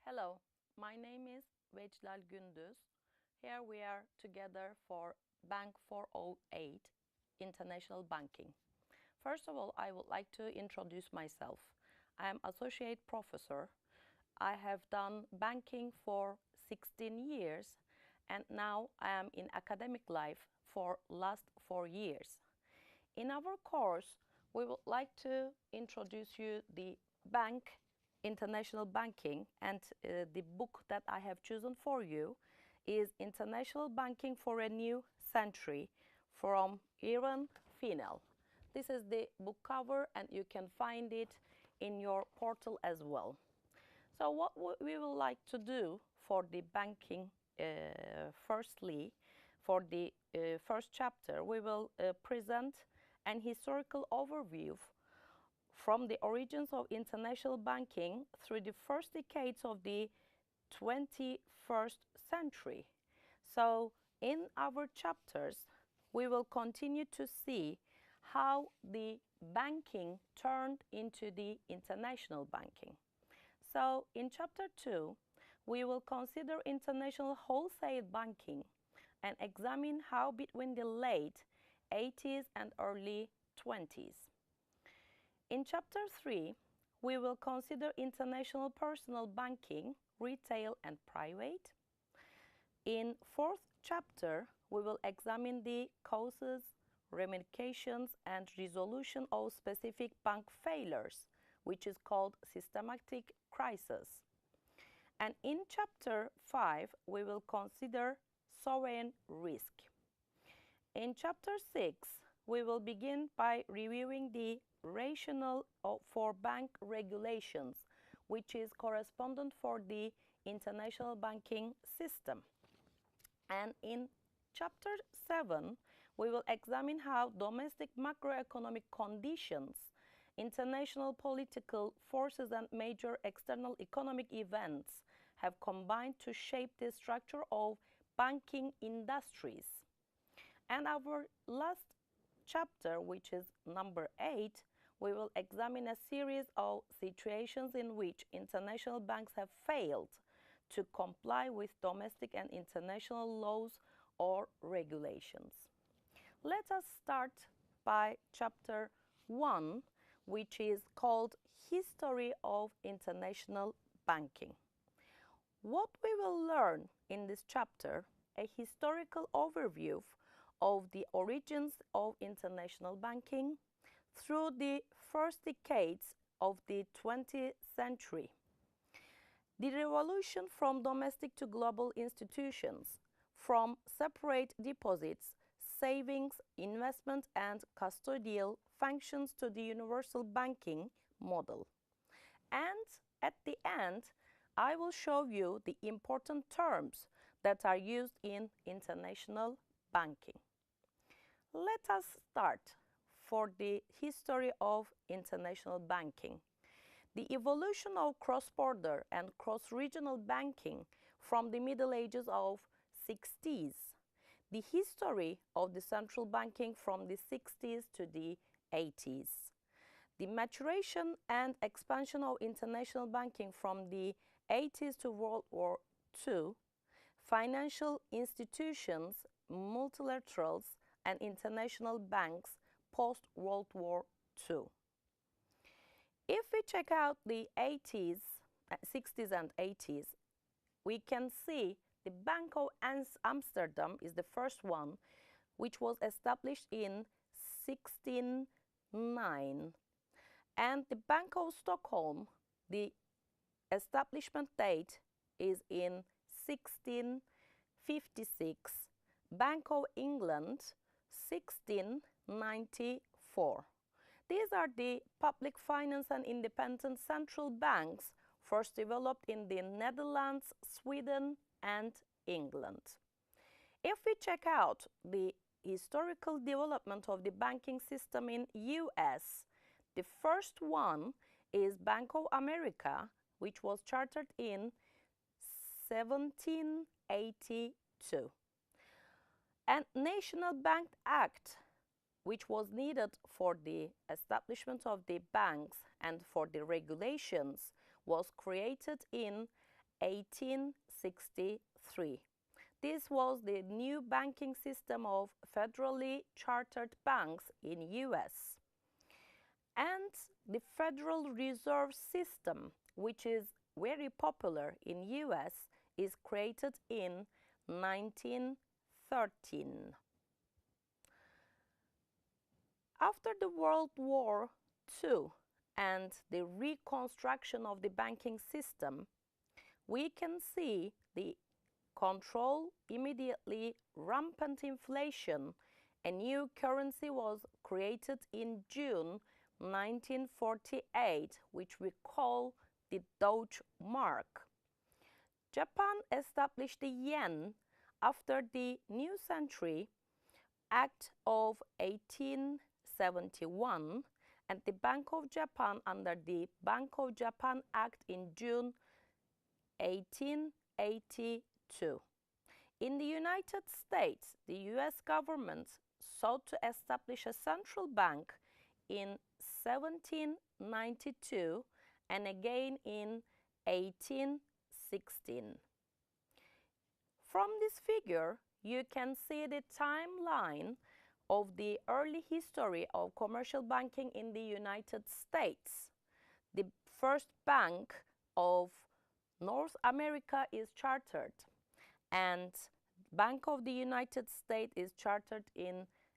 Hello, my name is Veclal Gündüz. Here we are together for Bank 408 International Banking. First of all, I would like to introduce myself. I am Associate Professor. I have done banking for 16 years and now I am in academic life for last 4 years. In our course, we would like to introduce you the bank, international banking, and the book that I have chosen for you is International Banking for a New Century from Eran Fennell. This is the book cover and you can find it in your portal as well. So what we would like to do for the banking, firstly, for the first chapter, we will present an historical overview from the origins of international banking through the first decades of the 21st century. So in our chapters, we will continue to see how the banking turned into the international banking. So in chapter 2, we will consider international wholesale banking and examine how between the late 80s and early 20s. In chapter 3, we will consider international personal banking, retail and private. In fourth chapter, we will examine the causes, ramifications and resolution of specific bank failures, which is called systematic crisis. And in chapter 5, we will consider sovereign risk. In chapter 6, we will begin by reviewing the rationale for bank regulations, which is correspondent for the international banking system. And in chapter 7, we will examine how domestic macroeconomic conditions, international political forces and major external economic events have combined to shape the structure of banking industries. And our last chapter, which is number 8, we will examine a series of situations in which international banks have failed to comply with domestic and international laws or regulations. Let us start by chapter 1, which is called History of International Banking. What we will learn in this chapter, a historical overview of the origins of international banking through the first decades of the 20th century. The revolution from domestic to global institutions, from separate deposits, savings, investment and custodial functions to the universal banking model. And at the end, I will show you the important terms that are used in international banking. Let us start for the history of international banking. The evolution of cross-border and cross-regional banking from the Middle Ages of 60s. The history of the central banking from the 60s to the 80s. The maturation and expansion of international banking from the 80s to World War II. Financial institutions, multilaterals, and international banks post-World War II. If we check out the 60s and 80s, we can see the Bank of Amsterdam is the first one, which was established in 1609. And the Bank of Stockholm, the establishment date is in 1656. Bank of England, 1694. These are the public finance and independent central banks first developed in the Netherlands, Sweden, and England. If we check out the historical development of the banking system in US, the first one is Bank of America, which was chartered in 1782. And National Bank Act, which was needed for the establishment of the banks and for the regulations, was created in 1863. This was the new banking system of federally chartered banks in US. And the Federal Reserve System, which is very popular in US, is created in 1913. After the World War II and the reconstruction of the banking system, we can see the control immediately rampant inflation. A new currency was created in June 1948, which we call the Deutsche Mark. Japan established the yen after the New Century Act of 1871 and the Bank of Japan under the Bank of Japan Act in June 1882. In the United States, the US government sought to establish a central bank in 1792 and again in 1816. From this figure, you can see the timeline of the early history of commercial banking in the United States. The first bank of North America is chartered, and Bank of the United States is chartered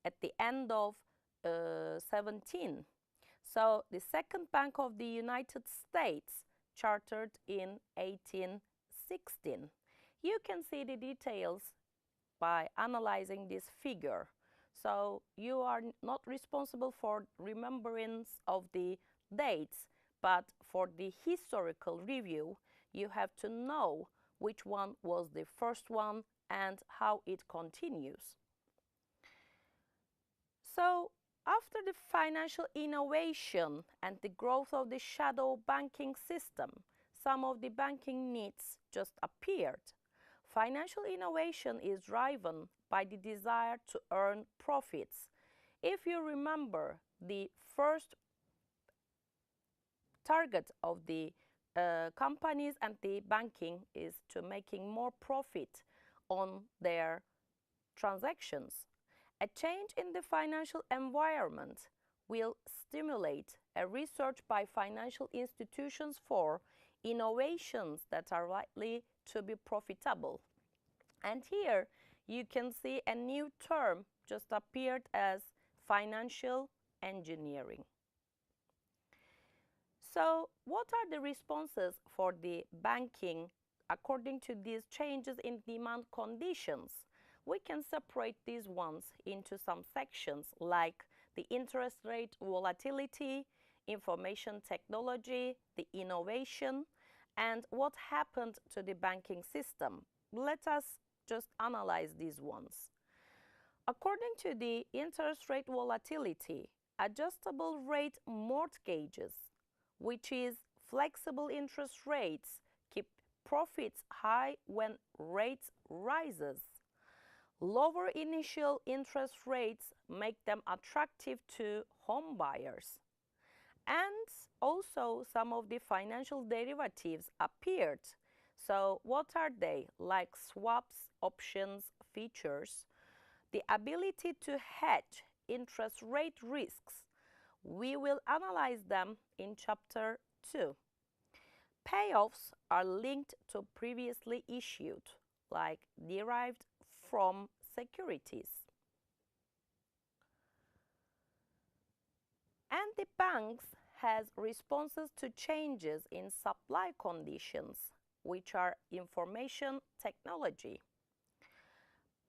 at the end of 17. So the second Bank of the United States chartered in 1816. You can see the details by analyzing this figure. So you are not responsible for remembrance of the dates, but for the historical review, you have to know which one was the first one and how it continues. So after the financial innovation and the growth of the shadow banking system, some of the banking needs just appeared. Financial innovation is driven by the desire to earn profits. If you remember, the first target of the companies and the banking is to making more profit on their transactions. A change in the financial environment will stimulate a research by financial institutions for innovations that are likely to be profitable. And here you can see a new term just appeared as financial engineering. So what are the responses for the banking according to these changes in demand conditions? We can separate these ones into some sections like the interest rate volatility, information technology, the innovation, and what happened to the banking system. Let us just analyze these ones. According to the interest rate volatility, adjustable rate mortgages, which is flexible interest rates, keep profits high when rates rises. Lower initial interest rates make them attractive to home buyers. And also some of the financial derivatives appeared. So what are they? Like swaps, options, features. The ability to hedge interest rate risks. We will analyze them in chapter 2. Payoffs are linked to previously issued, like derived from securities. And the banks has responses to changes in supply conditions, which are information technology.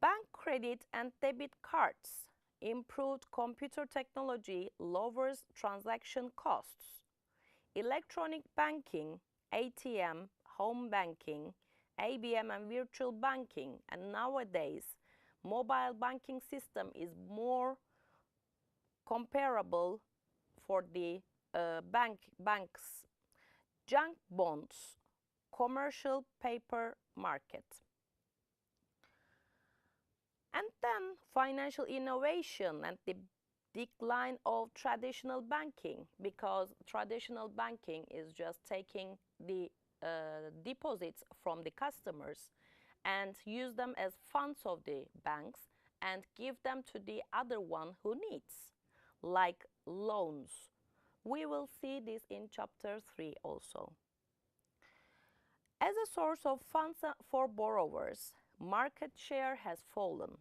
Bank credit and debit cards, improved computer technology lowers transaction costs. Electronic banking, ATM, home banking, ABM and virtual banking, and nowadays mobile banking system is more comparable for the banks. Junk bonds, commercial paper market. And then financial innovation and the decline of traditional banking, because traditional banking is just taking the deposits from the customers and use them as funds of the banks and give them to the other one who needs, like loans. We will see this in chapter 3 also. As a source of funds for borrowers, market share has fallen.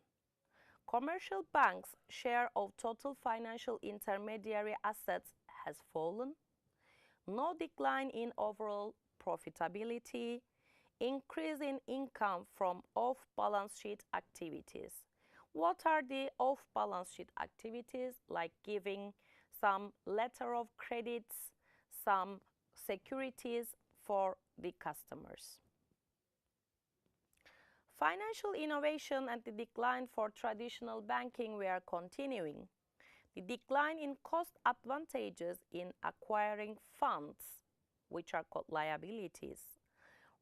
Commercial banks' share of total financial intermediary assets has fallen. No decline in overall profitability, increase in income from off-balance sheet activities. What are the off-balance sheet activities? Like giving some letter of credits, some securities for the customers. Financial innovation and the decline for traditional banking were continuing. The decline in cost advantages in acquiring funds, which are called liabilities.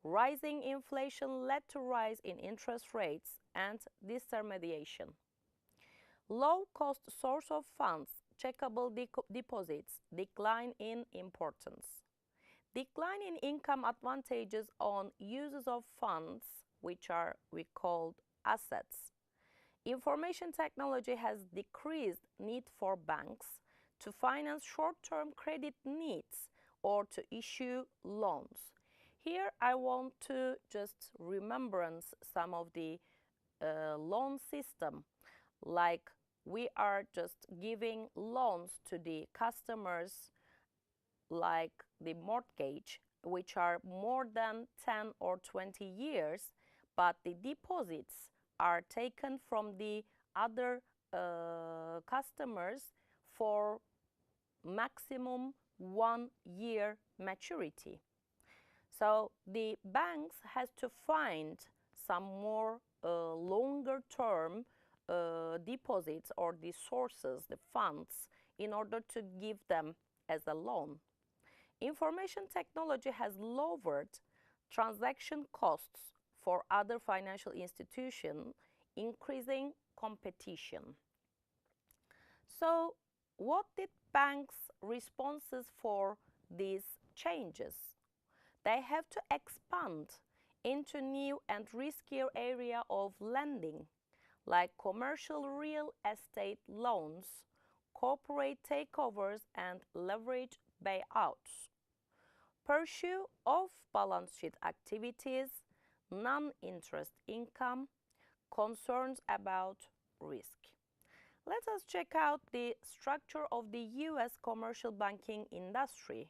Rising inflation led to rise in interest rates and disintermediation. Low-cost source of funds, checkable deposits, decline in importance. Decline in income advantages on uses of funds, which we called assets. Information technology has decreased need for banks to finance short-term credit needs or to issue loans. Here I want to just remembrance some of the loan system, like we are just giving loans to the customers like the mortgage, which are more than 10 or 20 years, but the deposits are taken from the other customers for maximum 1 year maturity. So the banks has to find some more longer term deposits or the sources, the funds, in order to give them as a loan. Information technology has lowered transaction costs for other financial institutions, increasing competition. So what did banks' responses for these changes? They have to expand into new and riskier area of lending, like commercial real estate loans, corporate takeovers, and leverage buyouts. Pursue off-balance sheet activities, non-interest income, concerns about risk. Let us check out the structure of the U.S. commercial banking industry.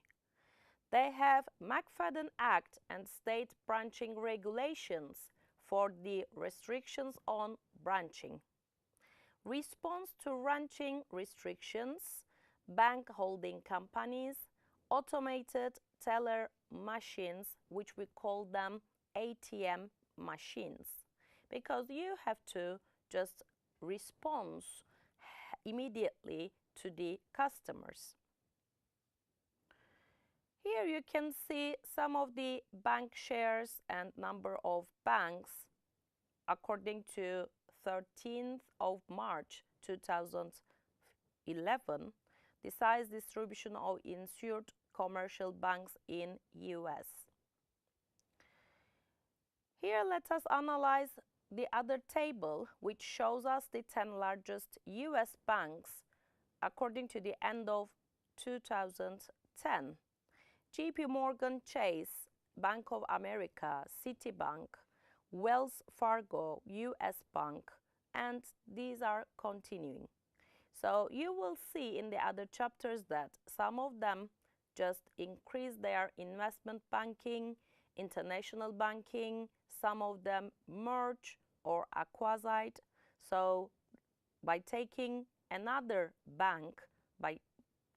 They have McFadden Act and state branching regulations for the restrictions on branching. Response to branching restrictions, bank holding companies, automated teller machines, which we call them ATM machines, because you have to just respond immediately to the customers. Here you can see some of the bank shares and number of banks according to 13th of March 2011, the size distribution of insured commercial banks in US. Here let us analyze the other table, which shows us the 10 largest US banks according to the end of 2010. JP Morgan Chase, Bank of America, Citibank, Wells Fargo, US Bank, and these are continuing. So you will see in the other chapters that some of them just increase their investment banking, international banking, some of them merge or acquisied. So by taking another bank, by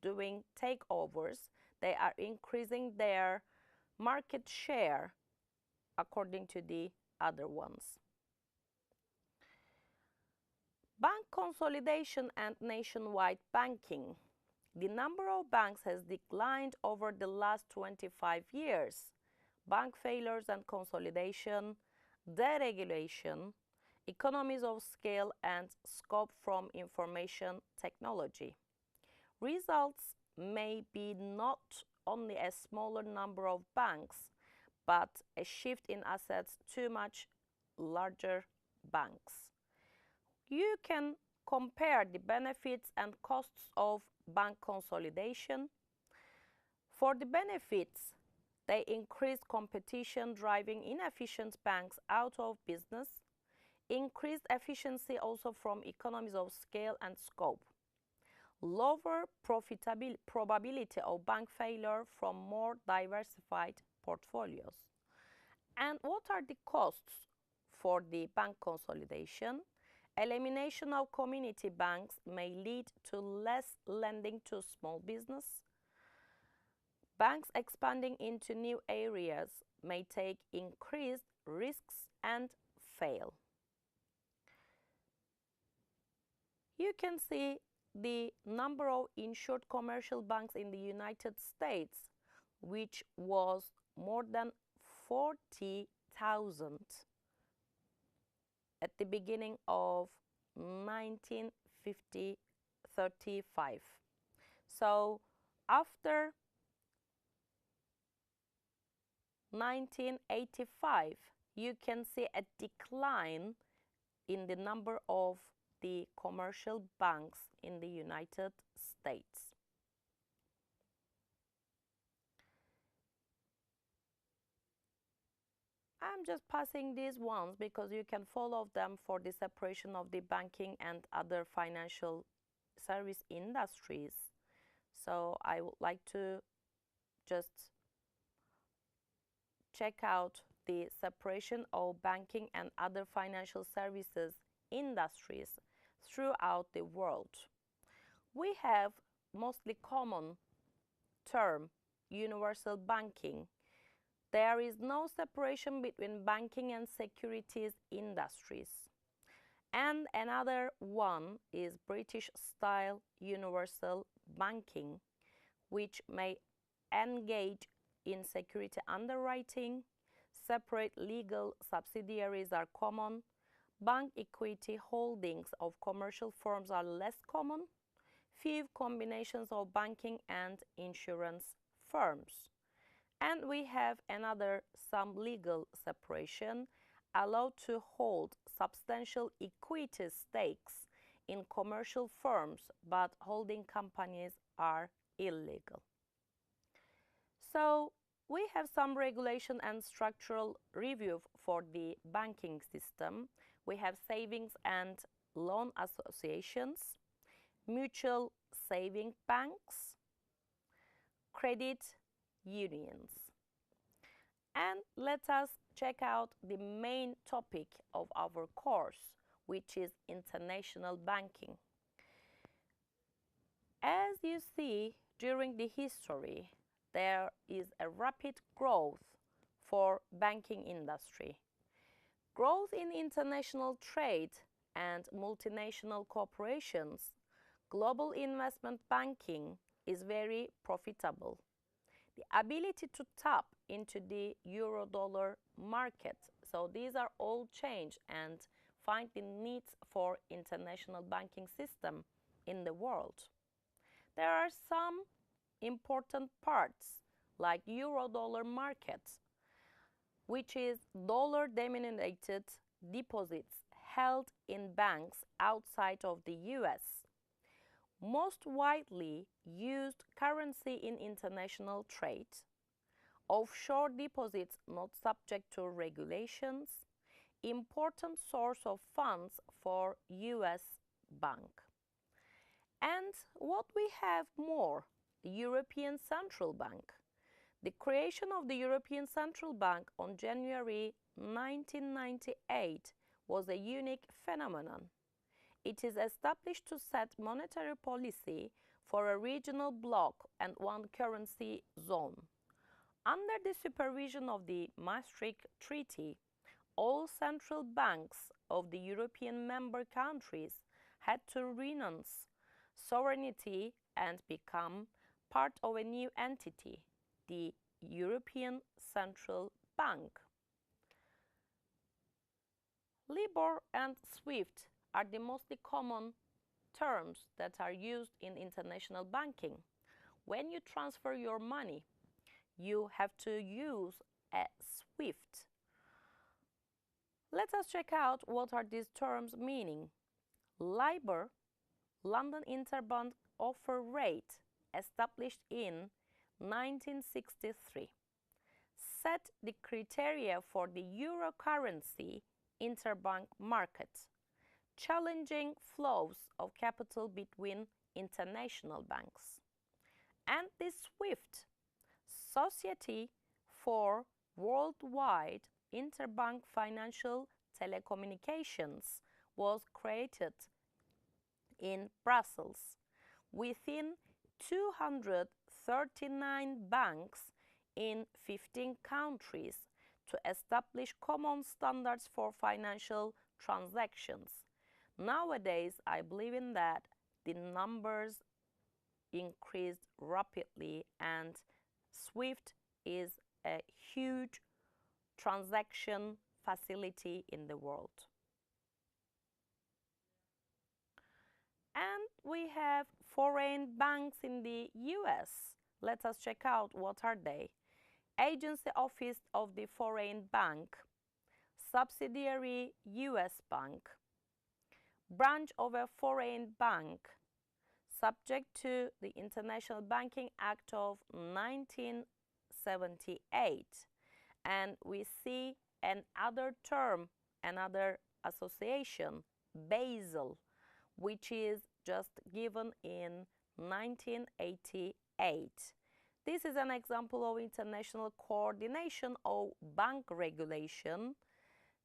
doing takeovers, they are increasing their market share according to the other ones. Bank consolidation and nationwide banking. The number of banks has declined over the last 25 years. Bank failures and consolidation, deregulation, economies of scale, and scope from information technology. Results may be not only a smaller number of banks, but a shift in assets to much larger banks. You can compare the benefits and costs of bank consolidation. For the benefits, they increase competition, driving inefficient banks out of business, increased efficiency also from economies of scale and scope, lower probability of bank failure from more diversified portfolios. And what are the costs for the bank consolidation? Elimination of community banks may lead to less lending to small business. Banks expanding into new areas may take increased risks and fail. You can see the number of insured commercial banks in the United States, which was more than 40,000 at the beginning of 1935. So after 1985, you can see a decline in the number of the commercial banks in the United States. I'm just passing these ones because you can follow them for the separation of the banking and other financial service industries. So I would like to just check out the separation of banking and other financial services industries throughout the world. We have mostly common term, universal banking. There is no separation between banking and securities industries. And another one is British-style universal banking, which may engage in security underwriting. Separate legal subsidiaries are common. Bank equity holdings of commercial firms are less common. Few combinations of banking and insurance firms. And we have another some legal separation allowed to hold substantial equity stakes in commercial firms, but holding companies are illegal. So we have some regulation and structural review for the banking system. We have savings and loan associations, mutual saving banks, credit unions. And let us check out the main topic of our course, which is international banking. As you see, during the history, there is a rapid growth for banking industry. Growth in international trade and multinational corporations, global investment banking is very profitable. The ability to tap into the euro-dollar market. So these are all change and find the needs for international banking system in the world. There are some important parts like euro-dollar market, which is dollar-denominated deposits held in banks outside of the US. Most widely used currency in international trade, offshore deposits not subject to regulations, important source of funds for US bank. And what we have more, the European Central Bank. The creation of the European Central Bank on January 1998 was a unique phenomenon. It is established to set monetary policy for a regional bloc and one currency zone. Under the supervision of the Maastricht Treaty, all central banks of the European member countries had to renounce sovereignty and become part of a new entity, the European Central Bank. LIBOR and SWIFT are the most common terms that are used in international banking. When you transfer your money, you have to use a SWIFT. Let us check out what are these terms meaning. LIBOR, London Interbank Offer Rate, established in 1963, set the criteria for the euro currency interbank market, challenging flows of capital between international banks. And the SWIFT, Society for Worldwide Interbank Financial Telecommunications, was created in Brussels within 239 banks in 15 countries to establish common standards for financial transactions. Nowadays, I believe in that the numbers increased rapidly, and SWIFT is a huge transaction facility in the world. And we have foreign banks in the US. Let us check out what are they. Agency Office of the Foreign Bank, subsidiary US Bank, branch of a foreign bank, subject to the International Banking Act of 1978. And we see another term, another association, Basel, which is just given in 1988. This is an example of international coordination of bank regulation.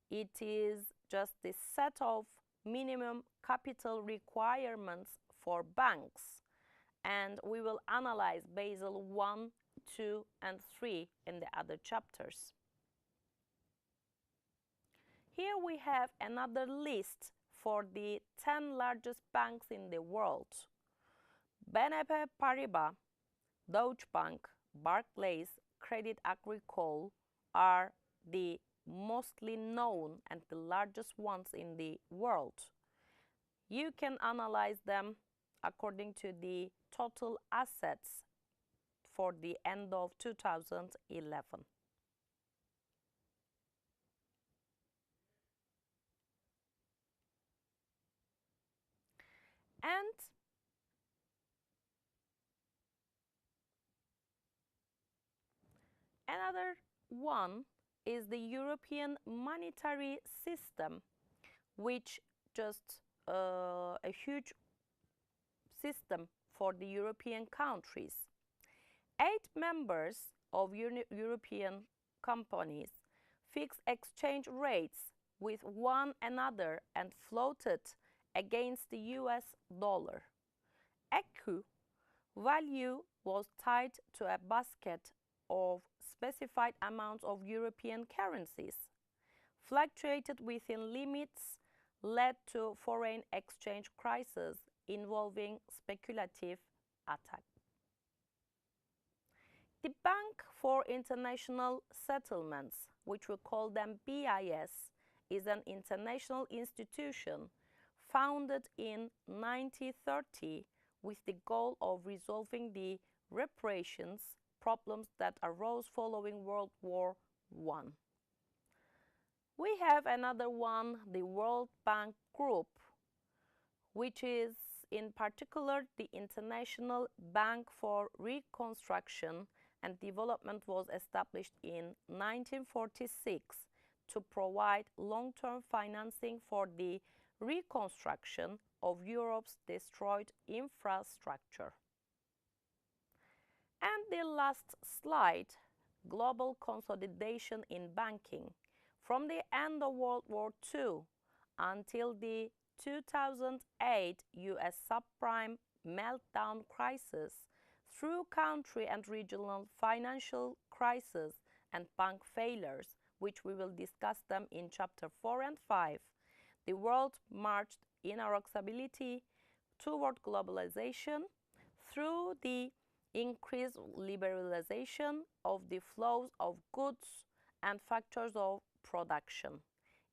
It is just the set of minimum capital requirements for banks, and we will analyze Basel 1, 2, and 3 in the other chapters. Here we have another list for the 10 largest banks in the world. BNP Paribas, Deutsche Bank, Barclays, Crédit Agricole are the mostly known and the largest ones in the world. You can analyze them according to the total assets for the end of 2011. And another one is the European monetary system, which just a huge system for the European countries. 8 members of European companies fix exchange rates with one another and floated against the US dollar. ECU value was tied to a basket of specified amounts of European currencies, fluctuated within limits, led to foreign exchange crisis involving speculative attack. The Bank for International Settlements, which we call them BIS, is an international institution founded in 1930 with the goal of resolving the reparations problems that arose following World War I. We have another one, the World Bank Group, which is in particular the International Bank for Reconstruction and Development, was established in 1946 to provide long-term financing for the reconstruction of Europe's destroyed infrastructure. And the last slide, global consolidation in banking. From the end of World War II until the 2008 US subprime meltdown crisis, through country and regional financial crises and bank failures, which we will discuss them in chapter 4 and 5, the world marched inexorably toward globalization through the increased liberalization of the flows of goods and factors of production,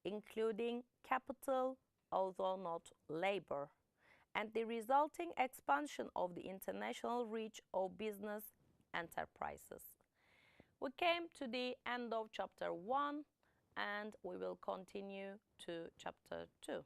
including capital, although not labor, and the resulting expansion of the international reach of business enterprises. We came to the end of chapter 1 and we will continue to chapter 2.